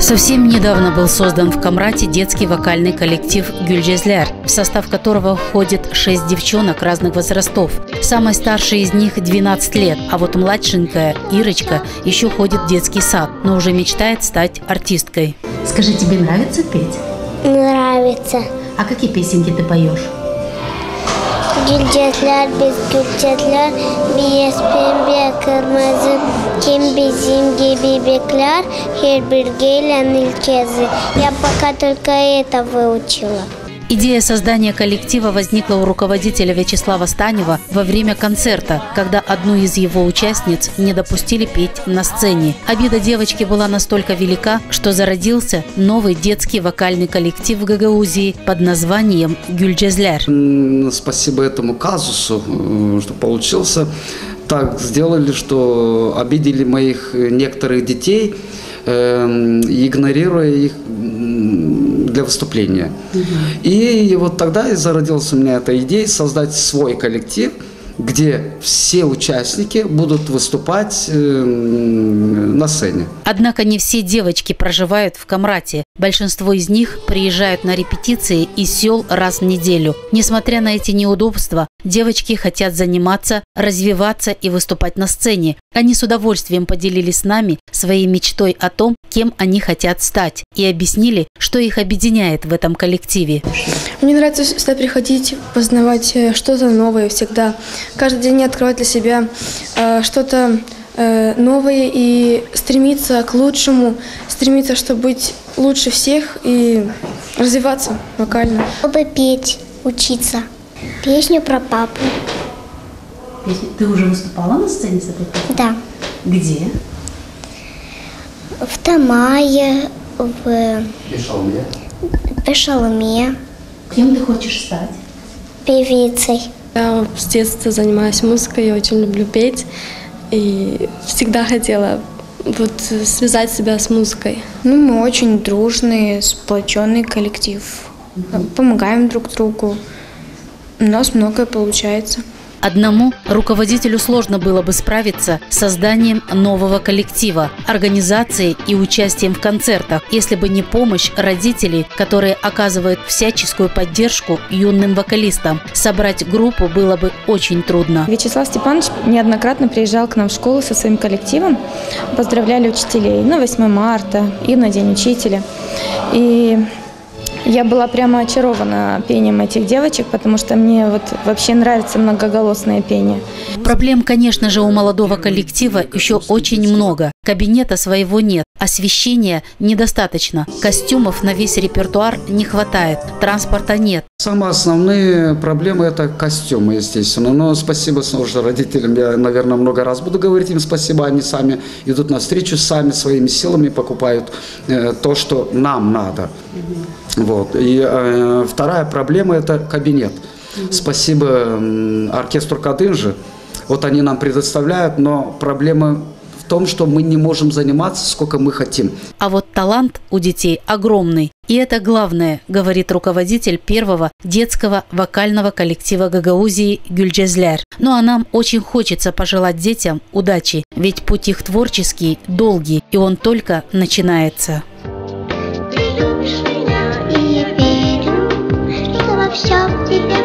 Совсем недавно был создан в Камрате детский вокальный коллектив «Гюльджезляр», в состав которого входит 6 девчонок разных возрастов. Самой старшей из них 12 лет, а вот младшенькая Ирочка еще ходит в детский сад, но уже мечтает стать артисткой. Скажи, тебе нравится петь? Нравится. А какие песенки ты поешь? Gülcetler biz gülcetler, biz pembe kırmızı, kim bizim gibi bekler, her bir gelen ilkezi. Я пока только это выучила. Идея создания коллектива возникла у руководителя Вячеслава Станева во время концерта, когда одну из его участниц не допустили петь на сцене. Обида девочки была настолько велика, что зародился новый детский вокальный коллектив в Гагаузии под названием «Гюльджезляр». Спасибо этому казусу, что получился. Так сделали, что обидели моих некоторых детей, игнорируя их для выступления. И вот тогда и зародилась у меня эта идея создать свой коллектив, где все участники будут выступать на сцене. Однако не все девочки проживают в Камрате. Большинство из них приезжают на репетиции из сел раз в неделю. Несмотря на эти неудобства, девочки хотят заниматься, развиваться и выступать на сцене. Они с удовольствием поделились с нами своей мечтой о том, кем они хотят стать, и объяснили, что их объединяет в этом коллективе. Мне нравится сюда приходить, познавать что-то новое всегда. Каждый день открывать для себя что-то новое и стремиться к лучшему, стремиться, чтобы быть лучше всех и развиваться вокально. Чтобы петь, учиться. Песню про папу. Ты уже выступала на сцене с этой песней? Да. Где? В Тамае, в Пешалме. Кем ты хочешь стать? Певицей. Я с детства занимаюсь музыкой, я очень люблю петь и всегда хотела связать себя с музыкой. Мы очень дружный, сплоченный коллектив. Помогаем друг другу. У нас многое получается. Одному руководителю сложно было бы справиться с созданием нового коллектива, организацией и участием в концертах, если бы не помощь родителей, которые оказывают всяческую поддержку юным вокалистам. Собрать группу было бы очень трудно. Вячеслав Степанович неоднократно приезжал к нам в школу со своим коллективом. Поздравляли учителей на 8 марта и на День учителя. И я была прямо очарована пением этих девочек, потому что мне вообще нравится многоголосное пение. Проблем, конечно же, у молодого коллектива еще очень много. Кабинета своего нет, освещения недостаточно, костюмов на весь репертуар не хватает, транспорта нет. Самые основные проблемы – это костюмы, естественно. Но спасибо уже родителям, я, наверное, много раз буду говорить им спасибо. Они сами идут навстречу, сами своими силами покупают то, что нам надо. Вот. И вторая проблема – это кабинет. Спасибо оркестру Кадынжи. Вот они нам предоставляют, но проблема в том, что мы не можем заниматься, сколько мы хотим. А вот талант у детей огромный. И это главное, говорит руководитель первого детского вокального коллектива Гагаузии «Гюльджезляр». Ну а нам очень хочется пожелать детям удачи, ведь путь их творческий долгий, и он только начинается. Ты любишь меня, и я верю, что во всем тебе